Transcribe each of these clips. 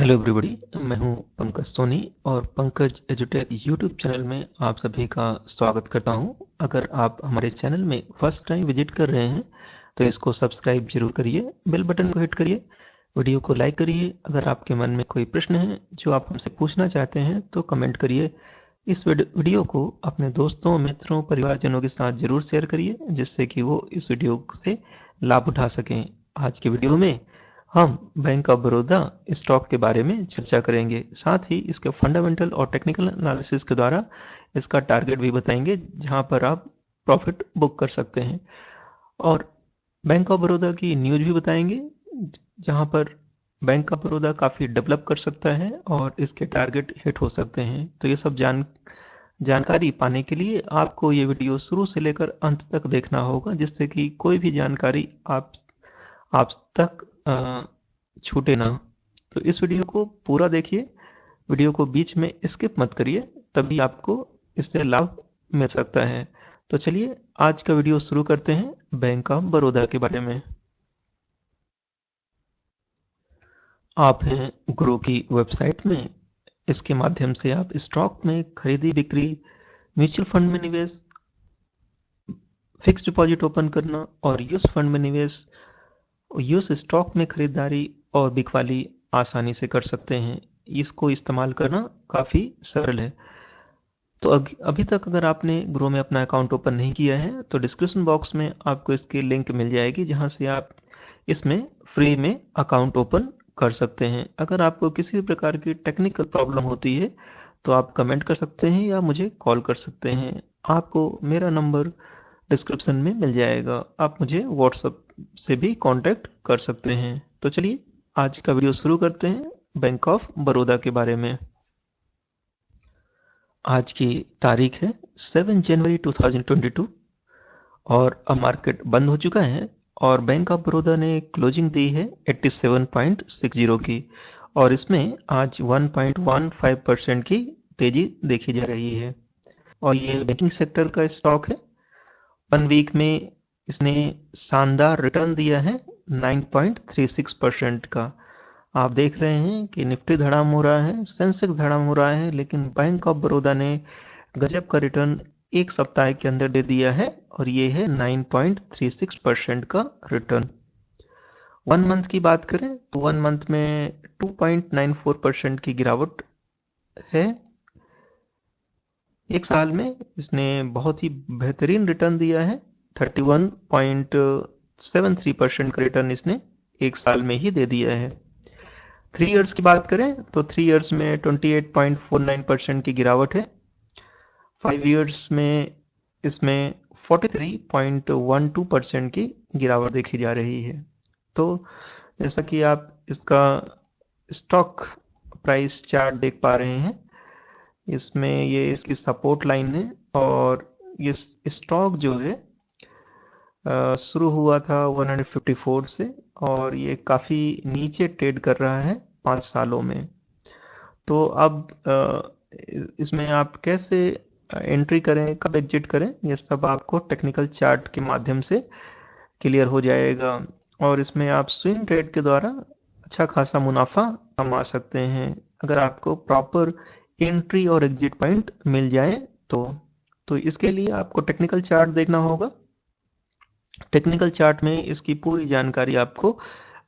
Hello everybody. मैं हूं पंकज सोनी और पंकज एजुटेक यूट्यूब चैनल में आप सभी का स्वागत करता हूं। अगर आप हमारे चैनल में फर्स्ट टाइम विजिट कर रहे हैं तो इसको सब्सक्राइब जरूर करिए, बेल बटन को हिट करिए, वीडियो को लाइक करिए। अगर आपके मन में कोई प्रश्न है जो आप हमसे पूछना चाहते हैं तो कमेंट करिए। इस वीडियो को अपने दोस्तों, मित्रों, परिवारजनों के साथ जरूर शेयर करिए जिससे कि वो इस वीडियो से लाभ उठा सकें। आज के वीडियो में हम बैंक ऑफ बड़ौदा स्टॉक के बारे में चर्चा करेंगे, साथ ही इसके फंडामेंटल और टेक्निकल एनालिसिस के द्वारा इसका टारगेट भी बताएंगे जहां पर आप प्रॉफिट बुक कर सकते हैं, और बैंक ऑफ बड़ौदा की न्यूज भी बताएंगे जहां पर बैंक ऑफ बड़ौदा काफी डेवलप कर सकता है और इसके टारगेट हिट हो सकते हैं। तो ये सब जानकारी पाने के लिए आपको ये वीडियो शुरू से लेकर अंत तक देखना होगा जिससे कि कोई भी जानकारी आप तक छूटे ना। तो इस वीडियो को पूरा देखिए, वीडियो को बीच में स्किप मत करिए, तभी आपको इससे लाभ मिल सकता है। तो चलिए आज का वीडियो शुरू करते हैं बैंक ऑफ बड़ौदा के बारे में। आप हैं ग्रो की वेबसाइट में। इसके माध्यम से आप स्टॉक में खरीदी बिक्री, म्यूचुअल फंड में निवेश, फिक्स डिपॉजिट ओपन करना और यूज फंड में निवेश, यूज स्टॉक में खरीदारी और बिकवाली आसानी से कर सकते हैं। इसको इस्तेमाल करना काफी सरल है। तो अभी तक अगर आपने ग्रो में अपना अकाउंट ओपन नहीं किया है तो डिस्क्रिप्शन बॉक्स में आपको इसकी लिंक मिल जाएगी जहां से आप इसमें फ्री में अकाउंट ओपन कर सकते हैं। अगर आपको किसी भी प्रकार की टेक्निकल प्रॉब्लम होती है तो आप कमेंट कर सकते हैं या मुझे कॉल कर सकते हैं। आपको मेरा नंबर डिस्क्रिप्शन में मिल जाएगा, आप मुझे व्हाट्सएप से भी कांटेक्ट कर सकते हैं। तो चलिए आज का वीडियो शुरू करते हैं बैंक ऑफ बड़ौदा के बारे में। आज की तारीख है 7 जनवरी 2022 और अब मार्केट बंद हो चुका है और बैंक ऑफ बड़ौदा ने क्लोजिंग दी है 87.60 की, और इसमें आज 1.15% की तेजी देखी जा रही है। और ये बैंकिंग सेक्टर का स्टॉक है। 1 वीक में इसने शानदार रिटर्न दिया है 9.36% का। आप देख रहे हैं कि निफ्टी धड़ाम हो रहा है, सेंसेक्स धड़ाम हो रहा है, लेकिन बैंक ऑफ बड़ौदा ने गजब का रिटर्न एक सप्ताह के अंदर दे दिया है और ये है 9.36% का रिटर्न। 1 मंथ की बात करें तो 1 मंथ में 2.94% की गिरावट है। एक साल में इसने बहुत ही बेहतरीन रिटर्न दिया है, 31.73% का रिटर्न इसने एक साल में ही दे दिया है। 3 इयर्स की बात करें तो 3 इयर्स में 28.49% की गिरावट है। 5 इयर्स में इसमें 43.12% की गिरावट देखी जा रही है। तो जैसा कि आप इसका स्टॉक प्राइस चार्ट देख पा रहे हैं, इसमें ये इसकी सपोर्ट लाइन है और ये स्टॉक जो है शुरू हुआ था 154 से और ये काफी नीचे ट्रेड कर रहा है 5 सालों में। तो अब इसमें आप कैसे एंट्री करें, कब एग्जिट करें, ये सब आपको टेक्निकल चार्ट के माध्यम से क्लियर हो जाएगा। और इसमें आप स्विंग ट्रेड के द्वारा अच्छा खासा मुनाफा कमा सकते हैं अगर आपको प्रॉपर एंट्री और एग्जिट पॉइंट मिल जाए तो इसके लिए आपको टेक्निकल चार्ट देखना होगा। टेक्निकल चार्ट में इसकी पूरी जानकारी आपको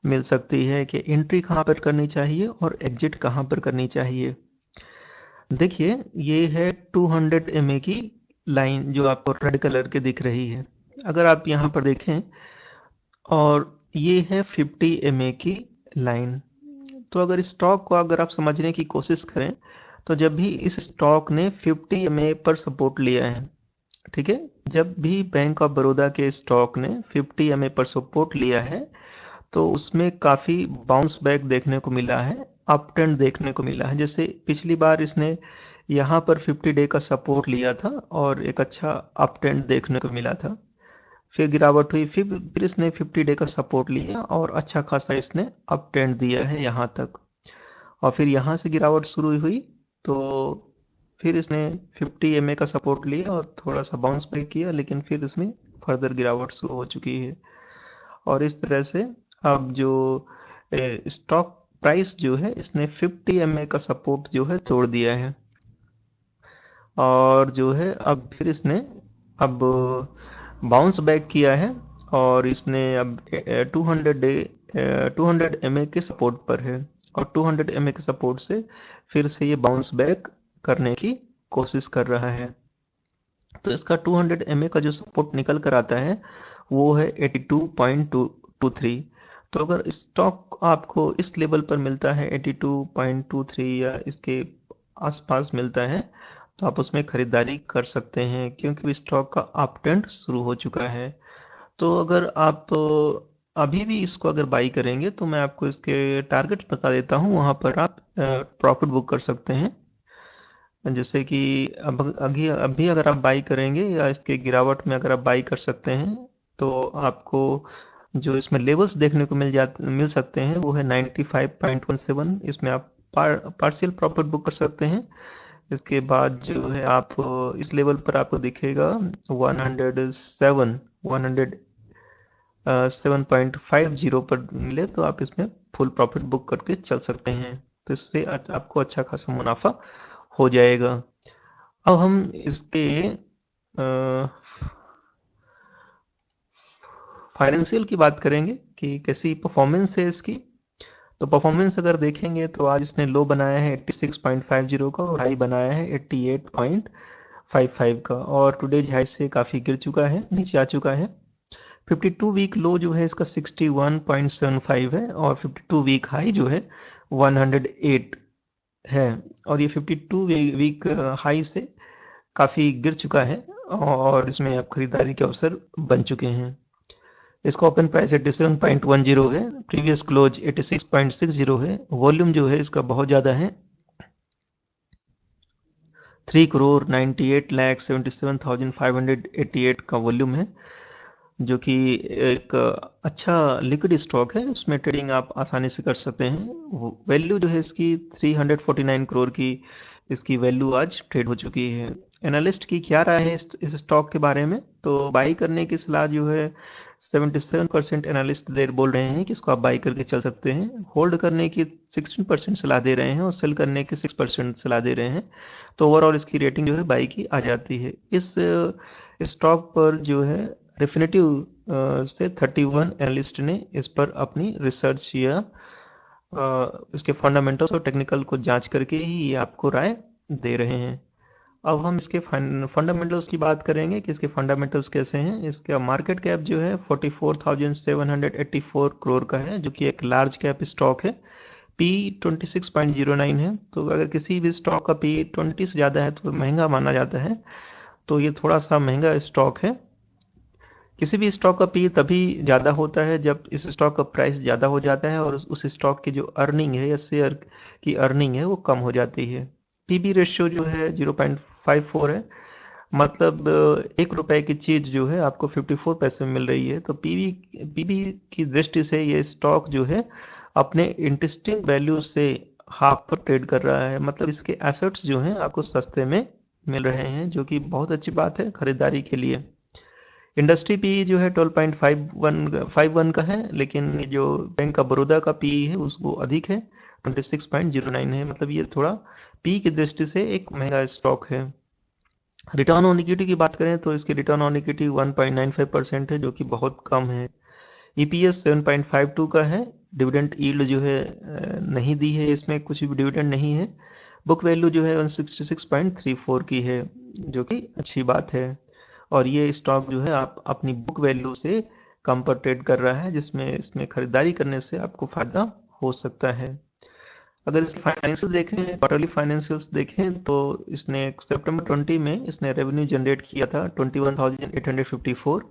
मिल सकती है कि एंट्री कहां पर करनी चाहिए और एग्जिट कहां पर करनी चाहिए। देखिए ये है 200 MA की लाइन जो आपको रेड कलर के दिख रही है। अगर आप यहां पर देखें, और ये है 50 MA की लाइन। तो अगर स्टॉक को अगर आप समझने की कोशिश करें तो जब भी इस स्टॉक ने 50 MA पर सपोर्ट लिया है, ठीक है, जब भी बैंक ऑफ बड़ौदा के स्टॉक ने 50 MA पर सपोर्ट लिया है तो उसमें काफी बाउंस बैक देखने को मिला है, अप ट्रेंड देखने को मिला है। जैसे पिछली बार इसने यहाँ पर 50 डे का सपोर्ट लिया था और एक अच्छा अप ट्रेंड देखने को मिला था, फिर गिरावट हुई, फिर इसने 50 डे का सपोर्ट लिया और अच्छा खासा इसने अप ट्रेंड दिया है यहाँ तक, और फिर यहाँ से गिरावट शुरू हुई तो फिर इसने 50 MA का सपोर्ट लिया और थोड़ा सा बाउंस बैक किया, लेकिन फिर इसमें फर्दर गिरावट शुरू हो चुकी है। और इस तरह से अब जो स्टॉक प्राइस जो है इसने 50 MA का सपोर्ट जो है तोड़ दिया है, और जो है अब फिर इसने अब बाउंस बैक किया है, और इसने अब 200 MA के सपोर्ट पर है, और 200 MA के सपोर्ट से फिर से ये बाउंस बैक करने की कोशिश कर रहा है। तो इसका 200 MA का जो सपोर्ट निकल कर आता है वो है 82.23। तो अगर स्टॉक आपको इस लेवल पर मिलता है 82.23 या इसके आसपास मिलता है, तो आप उसमें खरीदारी कर सकते हैं, क्योंकि स्टॉक का अप ट्रेंड शुरू हो चुका है। तो अगर आप अभी भी इसको अगर बाई करेंगे तो मैं आपको इसके टारगेट बता देता हूँ, वहां पर आप प्रॉफिट बुक कर सकते हैं। जैसे कि अब अभी अभी अगर आप बाई करेंगे या इसके गिरावट में अगर आप बाई कर सकते हैं, तो आपको जो इसमें लेवल्स देखने को मिल सकते हैं वो है 95.17। इसमें आप पार्शियल प्रॉफिट बुक कर सकते हैं। इसके बाद जो है आप इस लेवल पर आपको दिखेगा 107.50 पर मिले तो आप इसमें फुल प्रॉफिट बुक करके चल सकते हैं। तो इससे आपको अच्छा खासा मुनाफा हो जाएगा। अब हम इसके फाइनेंशियल की बात करेंगे कि कैसी परफॉर्मेंस है इसकी। तो परफॉर्मेंस अगर देखेंगे तो आज इसने लो बनाया है 86.50 का, और हाई बनाया है 88.55 का, और टुडे हाई से काफी गिर चुका है, नीचे आ चुका है। 52 वीक लो जो है इसका 61.75 है, और 52 वीक हाई जो है 108 है, और ये 52 वीक हाई से काफी गिर चुका है, और इसमें अब खरीदारी के अवसर बन चुके हैं। इसका ओपन प्राइस 87.10 है, प्रीवियस क्लोज 86.60 है। वॉल्यूम जो है इसका बहुत ज्यादा है, 3,98,77,588 का वॉल्यूम है, जो कि एक अच्छा लिक्विड स्टॉक है। उसमें ट्रेडिंग आप आसानी से कर सकते हैं। वैल्यू जो है इसकी 349 करोड़ की इसकी वैल्यू आज ट्रेड हो चुकी है। एनालिस्ट की क्या राय है इस स्टॉक के बारे में? तो बाई करने की सलाह जो है 77% एनालिस्ट देर बोल रहे हैं कि इसको आप बाई करके चल सकते हैं। होल्ड करने की 16% सलाह दे रहे हैं, और सेल करने की 6% सलाह दे रहे हैं। तो ओवरऑल इसकी रेटिंग जो है बाई की आ जाती है। इस स्टॉक पर जो है रिफिनिटिव से 31 एनालिस्ट ने इस पर अपनी रिसर्च या इसके फंडामेंटल्स और टेक्निकल को जांच करके ही ये आपको राय दे रहे हैं। अब हम इसके फंडामेंटल्स की बात करेंगे कि इसके फंडामेंटल्स कैसे हैं। इसका मार्केट कैप जो है 44,784 करोड़ का है, जो कि एक लार्ज कैप स्टॉक है। पी 26.09 है। तो अगर किसी भी स्टॉक का पी 20 से ज़्यादा है तो महंगा माना जाता है, तो ये थोड़ा सा महंगा स्टॉक है। किसी भी स्टॉक का पी तभी ज़्यादा होता है जब इस स्टॉक का प्राइस ज़्यादा हो जाता है और उस स्टॉक की जो अर्निंग है या शेयर की अर्निंग है वो कम हो जाती है। पीबी रेशियो जो है 0.54 है, मतलब 1 रुपए की चीज जो है आपको 54 पैसे में मिल रही है। तो पीबी की दृष्टि से ये स्टॉक जो है अपने इंटरेस्टिंग वैल्यू से हाफ पर ट्रेड कर रहा है, मतलब इसके एसेट्स जो हैं आपको सस्ते में मिल रहे हैं, जो कि बहुत अच्छी बात है खरीदारी के लिए। इंडस्ट्री पी जो है 12.51 का है, लेकिन जो बैंक ऑफ बड़ौदा का पी है उसको अधिक है, 26.09 है। मतलब ये थोड़ा पी की दृष्टि से एक महंगा स्टॉक है। रिटर्न ऑन इक्विटी की बात करें तो इसकी रिटर्न ऑन इक्विटी 1.95% है, जो कि बहुत कम है। ईपीएस 7.52 का है। डिविडेंड यील्ड जो है नहीं दी है, इसमें कुछ भी डिविडेंड नहीं है। बुक वैल्यू जो है 166.34 की है, जो कि अच्छी बात है। और ये स्टॉक जो है आप अपनी बुक वैल्यू से कम पर ट्रेड कर रहा है, जिसमें इसमें खरीदारी करने से आपको फायदा हो सकता है। अगर इसके फाइनेंशियल देखें, क्वार्टरली फाइनेंशियल्स देखें, तो इसने सितंबर 20 में इसने रेवेन्यू जनरेट किया था 21,854,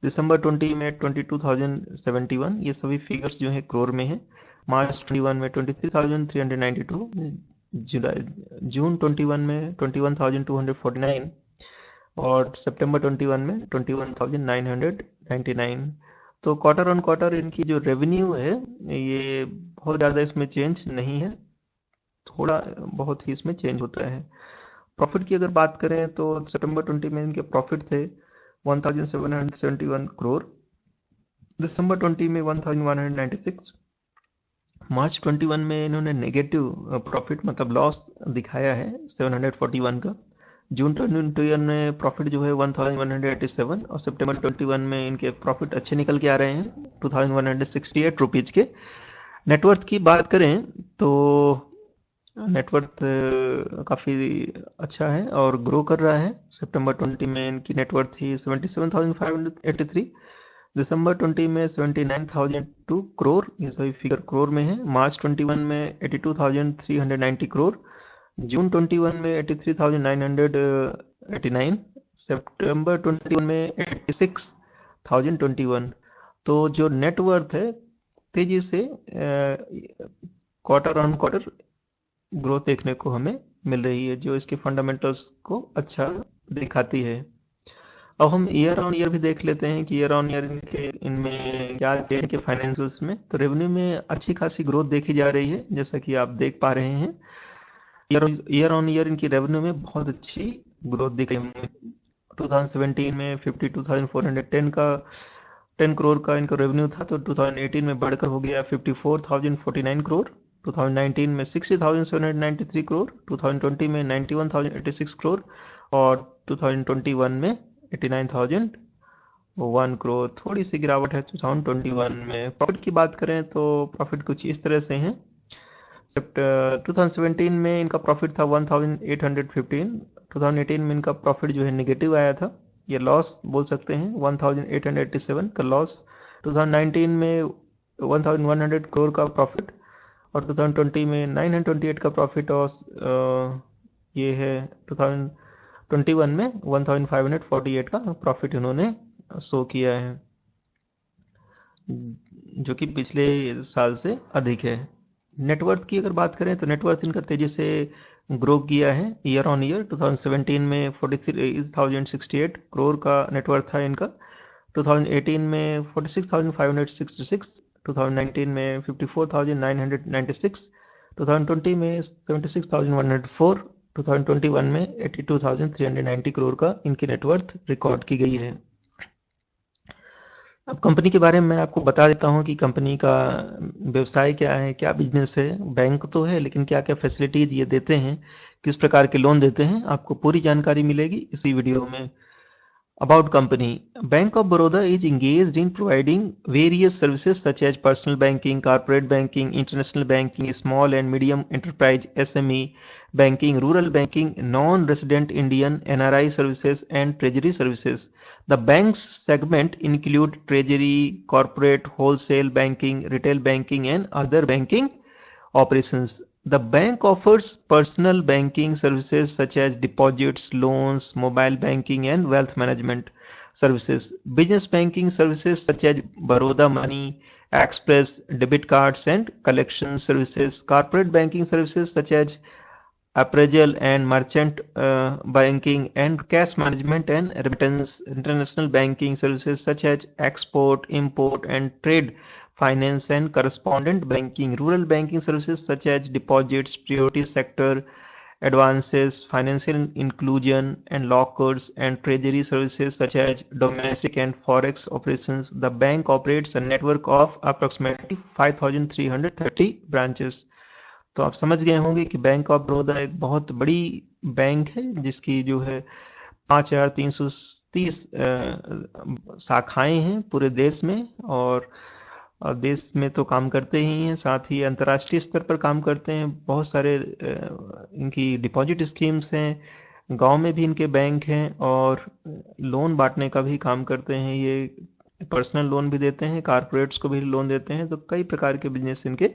दिसंबर 20 में 22,071। ये सभी फिगर्स जो है करोड़ में है। मार्च 21 में 23,392, जून 21 में 21,249, और सितंबर 21 में 21,999। तो क्वार्टर ऑन क्वार्टर इनकी जो रेवेन्यू है ये बहुत ज़्यादा इसमें चेंज नहीं है, थोड़ा बहुत ही इसमें चेंज होता है। प्रॉफिट की अगर बात करें तो सितंबर 20 में इनके प्रॉफिट थे 1771 करोड़, दिसंबर 20 में 1196, मार्च 21 में इन्होंने नेगेटिव प्रॉफिट मतलब लॉस दिखाया है 741 का। जून 21 में प्रॉफिट जो है 1187 और सितंबर 21 में इनके प्रॉफिट अच्छे निकल के आ रहे हैं 2168 रुपीज के। नेटवर्थ की बात करें तो नेटवर्थ काफ़ी अच्छा है और ग्रो कर रहा है। सितंबर 20 में इनकी नेटवर्थ थी 77,583, दिसंबर 20 में 79,002 करोड़, ये सभी फिगर करोड़ में है। मार्च 21 में 82,390 करोड़, जून 21 में 83,989, सितंबर 21 में 86,021। तो जो नेटवर्थ है तेजी से क्वार्टर ऑन क्वार्टर ग्रोथ देखने को हमें मिल रही है, जो इसके फंडामेंटल्स को अच्छा दिखाती है। अब हम ईयर ऑन ईयर भी देख लेते हैं कि ईयर ऑन ईयर इनमें क्या है कि फाइनेंशियल्स में तो रेवेन्यू में अच्छी खासी ग्रोथ देखी जा रही है, जैसा कि आप देख पा रहे हैं। ईयर ऑन ईयर इनकी रेवेन्यू में बहुत अच्छी ग्रोथ दिख रही है। 2017 में 52,410 का 10 करोड़ का इनका रेवेन्यू था, तो 2018 में बढ़कर हो गया 54,049 करोड़, 2019 में 60,793 करोड़, 2020 में 91,086 करोड़ और 2021 में 89,001 करोड़। थोड़ी सी गिरावट है 2021 में। प्रॉफिट की बात करें तो प्रॉफिट कुछ इस तरह से हैं। 2017 में इनका प्रॉफिट था 1,815, 2018 में इनका प्रॉफिट जो है नेगेटिव आया था, ये लॉस बोल सकते हैं, 1,887 का लॉस। 2019 में 1,100 करोड़ का प्रॉफिट और 2020 में 928 का प्रॉफिट और ये है 2021 में 1,548 का प्रॉफिट इन्होंने शो किया है, जो कि पिछले साल से अधिक है। नेटवर्थ की अगर बात करें तो नेटवर्थ इनका तेजी से ग्रो किया है ईयर ऑन ईयर। 2017 में 43,068 करोड़ का नेटवर्थ था इनका, 2018 में 46,566, 2019 में 54,996, 2020 में 76,104, 2021 में 82,390 करोड़ का इनकी नेटवर्थ रिकॉर्ड की गई है। अब कंपनी के बारे में मैं आपको बता देता हूं कि कंपनी का व्यवसाय क्या है, क्या बिजनेस है। बैंक तो है लेकिन क्या क्या फैसिलिटीज ये देते हैं, किस प्रकार के लोन देते हैं, आपको पूरी जानकारी मिलेगी इसी वीडियो में। About company. Bank of Baroda is engaged in providing various services such as personal banking, corporate banking, international banking, small and medium enterprise SME banking, rural banking, non-resident Indian NRI services and treasury services. The bank's segment include treasury, corporate, wholesale banking, retail banking and other banking operations. The bank offers personal banking services such as deposits, loans, mobile banking and wealth management services. Business banking services such as Baroda Money, Express, debit cards and collection services. Corporate banking services such as appraisal and merchant banking and cash management and remittance. International banking services such as export, import and trade finance and correspondent banking. Rural banking services such as deposits, priority sector advances, financial inclusion and lockers, and treasury services such as domestic and forex operations. The bank operates a network of approximately 5,330 branches. तो आप समझ गए होंगे कि bank of Baroda एक बहुत बड़ी bank है, जिसकी जो है 5,330 शाखाएं हैं पूरे देश में, और देश में तो काम करते ही हैं, साथ ही अंतर्राष्ट्रीय स्तर पर काम करते हैं। बहुत सारे इनकी डिपॉजिट स्कीम्स हैं, गांव में भी इनके बैंक हैं और लोन बांटने का भी काम करते हैं। ये पर्सनल लोन भी देते हैं, कारपोरेट्स को भी लोन देते हैं, तो कई प्रकार के बिजनेस इनके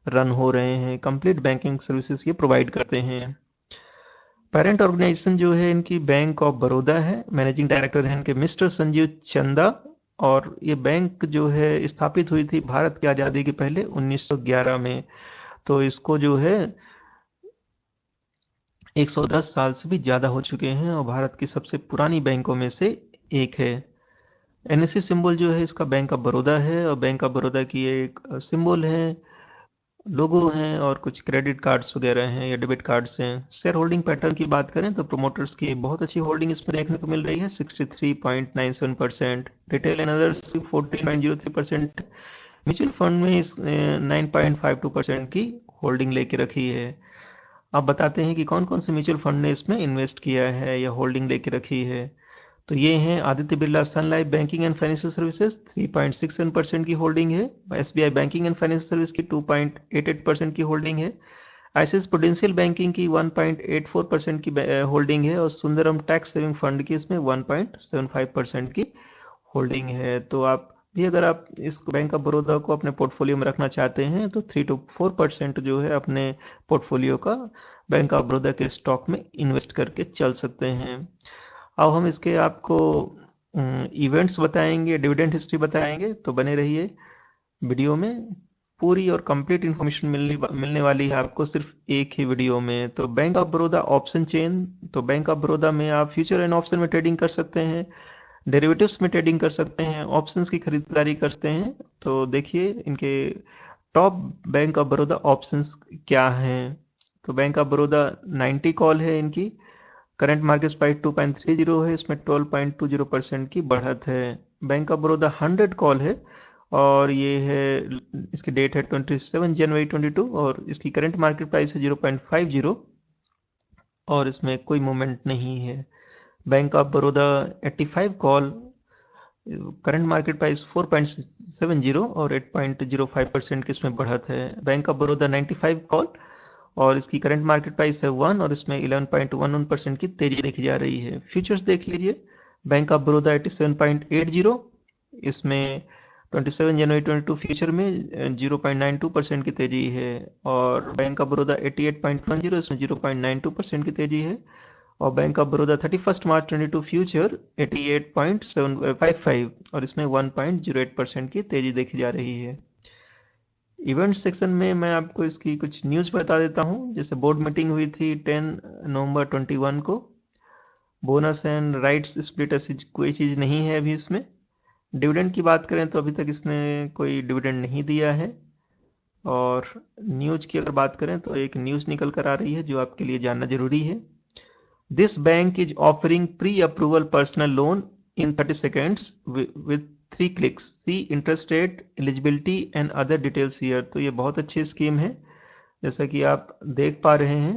रन हो रहे हैं। कंप्लीट बैंकिंग सर्विसेज ये प्रोवाइड करते हैं। पेरेंट ऑर्गेनाइजेशन जो है इनकी बैंक ऑफ बड़ौदा है। मैनेजिंग डायरेक्टर हैं इनके मिस्टर संजीव चंदा, और ये बैंक जो है स्थापित हुई थी भारत की आज़ादी के पहले 1911 में। तो इसको जो है 110 साल से भी ज़्यादा हो चुके हैं और भारत की सबसे पुरानी बैंकों में से एक है। एनएससी सिंबल जो है इसका बैंक ऑफ बड़ौदा है, और बैंक ऑफ बड़ौदा की एक सिंबल है, लोगो हैं और कुछ क्रेडिट कार्ड्स वगैरह हैं या डेबिट कार्ड्स हैं। शेयर होल्डिंग पैटर्न की बात करें तो प्रोमोटर्स की बहुत अच्छी होल्डिंग इसमें देखने को मिल रही है, 63.97%, retail and others 14.03%, mutual fund में इस 9.52% की होल्डिंग लेके रखी है। अब बताते हैं कि कौन कौन से म्यूचुअल फंड ने इसमें इन्वेस्ट किया है या होल्डिंग लेके रखी है। तो ये हैं Aditya Birla sun life banking and financial services 3.67% की होल्डिंग है। SBI banking and financial service की 2.88% की होल्डिंग है। आईसीआईसीआई प्रूडेंशियल बैंकिंग की 1.84% की होल्डिंग है और सुंदरम टैक्स सेविंग फंड की इसमें 1.75% की होल्डिंग है। तो आप भी अगर आप इस बैंक ऑफ बड़ौदा को अपने पोर्टफोलियो में रखना चाहते हैं तो 3 to 4% जो है अपने पोर्टफोलियो का बैंक ऑफ बड़ौदा के स्टॉक में इन्वेस्ट करके चल सकते हैं। अब हम इसके आपको इवेंट्स बताएंगे, डिविडेंड हिस्ट्री बताएंगे, तो बने रहिए वीडियो में। पूरी और कंप्लीट इन्फॉर्मेशन मिलने वाली है आपको सिर्फ एक ही वीडियो में। तो bank of Baroda option chain, तो बैंक ऑफ बड़ौदा में आप फ्यूचर एंड ऑप्शन में ट्रेडिंग कर सकते हैं, डेरिवेटिव्स में ट्रेडिंग कर सकते हैं, ऑप्शंस की खरीदारी करते हैं। तो देखिए इनके top bank of Baroda options क्या हैं। तो बैंक ऑफ बड़ौदा 90 कॉल है इनकी, करंट मार्केट प्राइस 2.30 है, इसमें 12.20% की बढ़त है। बैंक ऑफ बड़ौदा 100 कॉल है और ये है, इसकी डेट है 27 जनवरी 22 और इसकी करंट मार्केट प्राइस है 0.50 और इसमें कोई मूवमेंट नहीं है। Bank of Baroda 85 call, current market price 4.70 और 8.05% की इसमें बढ़त है। बैंक ऑफ बड़ौदा 95 कॉल और इसकी करंट मार्केट प्राइस है 1 और इसमें 11.11% की तेजी देखी जा रही है। फ्यूचर्स देख लीजिए, बैंक ऑफ बड़ौदा 87.80, इसमें 27 जनवरी 22 फ्यूचर में 0.92% की तेजी है और बैंक ऑफ बड़ौदा 88.10, इसमें 0.92% की तेजी है और bank of Baroda 31 March 22 future 88.755 और इसमें 1.08% की तेजी देखी जा रही है। इवेंट सेक्शन में मैं आपको इसकी कुछ न्यूज़ बता देता हूं। जैसे बोर्ड मीटिंग हुई थी 10 नवंबर 21 को। बोनस एंड राइट्स स्प्लिट ऐसी कोई चीज़ नहीं है अभी इसमें। डिविडेंड की बात करें तो अभी तक इसने कोई डिविडेंड नहीं दिया है। और न्यूज़ की अगर बात करें तो एक न्यूज़ निकल कर आ रही है जो आपके लिए जानना जरूरी है। This bank is offering pre approval personal loan in 30 seconds with 3 clicks. See interest rate, eligibility and other details here. तो ये बहुत अच्छी स्कीम है जैसा कि आप देख पा रहे हैं।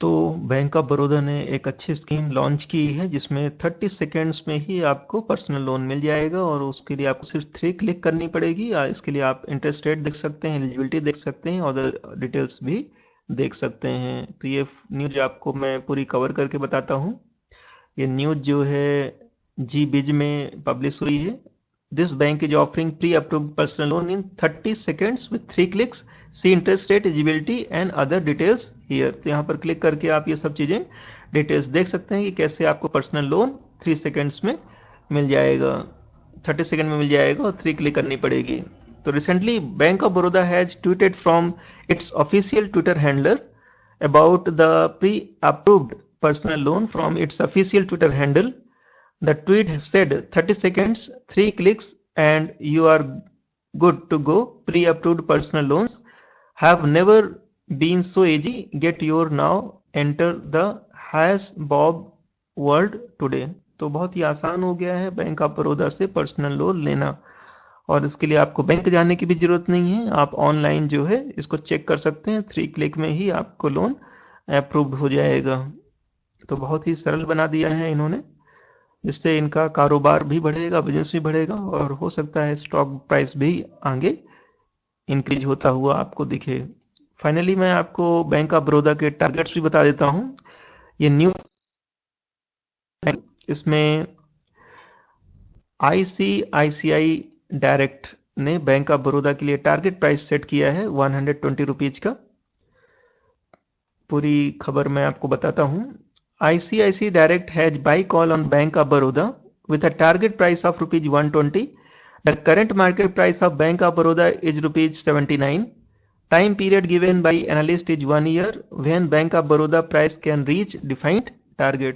तो बैंक ऑफ बड़ौदा ने एक अच्छी स्कीम लॉन्च की है जिसमें 30 सेकेंड्स में ही आपको पर्सनल लोन मिल जाएगा और उसके लिए आपको सिर्फ 3 क्लिक करनी पड़ेगी। इसके लिए आप इंटरेस्ट रेट देख सकते हैं, एलिजिबिलिटी देख सकते हैं और डिटेल्स भी देख सकते हैं। तो ये न्यूज आपको मैं पूरी कवर करके बताता हूँ। ये न्यूज जो है जी बिज में पब्लिश हुई है। This bank is offering pre approved personal loan in 30 seconds with 3 clicks. See interest rate, eligibility and other details here. तो यहाँ पर क्लिक करके आप ये सब चीजें डिटेल्स देख सकते हैं कि कैसे आपको पर्सनल लोन 3 seconds में मिल जाएगा, 30 सेकेंड में मिल जाएगा और 3 क्लिक करनी पड़ेगी। तो recently bank of Baroda has tweeted from its official Twitter handler about the pre-approved personal loan from its official Twitter handle. The tweet said 30 seconds, 3 clicks and you are good to go. Pre-approved personal loans have never been so easy. Get your now. Enter the Has Bob world today. तो बहुत ही आसान हो गया है bank of Baroda से personal loan लेना और इसके लिए आपको बैंक जाने की भी जरूरत नहीं है। आप ऑनलाइन जो है इसको चेक कर सकते हैं, 3 क्लिक में ही आपको लोन अप्रूव्ड हो जाएगा। तो बहुत ही सरल बना दिया है इन्होंने, जिससे इनका कारोबार भी बढ़ेगा, बिजनेस भी बढ़ेगा और हो सकता है स्टॉक प्राइस भी आगे इंक्रीज होता हुआ आपको दिखे। फाइनली मैं आपको बैंक ऑफ बड़ौदा के टारगेट्स भी बता देता हूं। ये न्यू इसमें आईसीआईसीआई डायरेक्ट ने बैंक ऑफ बड़ौदा के लिए टारगेट प्राइस सेट किया है 120 रुपीज का। पूरी खबर मैं आपको बताता हूं। ICICI direct has buy call on bank of Baroda with a target price of rupees 120. The current market price of Bank of Baroda is rupees 79. Time period given by analyst is 1 year when Bank of Baroda price can reach defined target.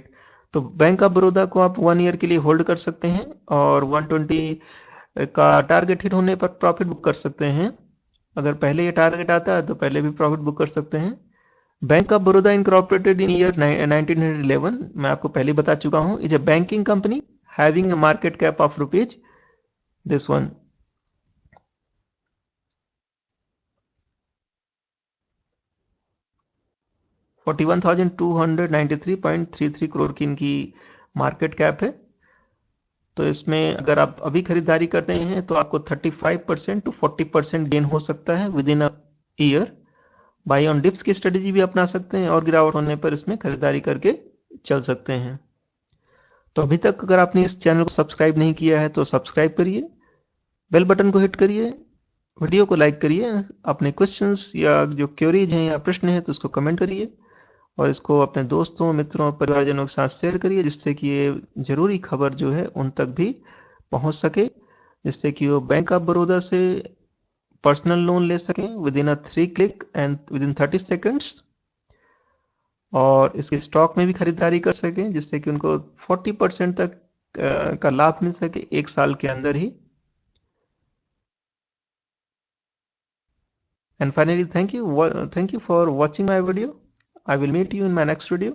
तो bank of Baroda को आप 1 year के लिए hold कर सकते हैं और 120 का टारगेट हिट होने पर प्रॉफिट बुक कर सकते हैं। अगर पहले ये टारगेट आता है तो पहले भी प्रॉफिट बुक कर सकते हैं। Bank of Baroda incorporated in year 1911, मैं आपको पहले बता चुका हूं, is a banking company having a market cap of rupees, this one, 41,293.33 crore की इनकी मार्केट कैप है। तो इसमें अगर आप अभी खरीदारी करते हैं तो आपको 35% to 40% गेन हो सकता है with in a year. By on dips की स्ट्रेटेजी भी अपना सकते हैं और गिरावट होने पर इसमें खरीदारी करके चल सकते हैं। तो अभी तक अगर आपने इस चैनल को सब्सक्राइब नहीं किया है तो सब्सक्राइब करिए, बेल बटन को हिट करिए, वीडियो को लाइक करिए, अपने क्वेश्चंस या जो क्वेरीज हैं या प्रश्न हैं तो उसको कमेंट करिए और इसको अपने दोस्तों, मित्रों, परिवारजनों के साथ शेयर करिए, जिससे कि ये जरूरी खबर जो है उन तक भी पहुंच सके, जिससे कि वो बैंक ऑफ बड़ौदा से पर्सनल लोन ले सकें with in a 3 click and with in 30 seconds, और इसके स्टॉक में भी खरीदारी कर सकें, जिससे कि उनको 40% तक का लाभ मिल सके 1 साल के अंदर ही। And finally, thank you for watching my video. I will meet you in my next video.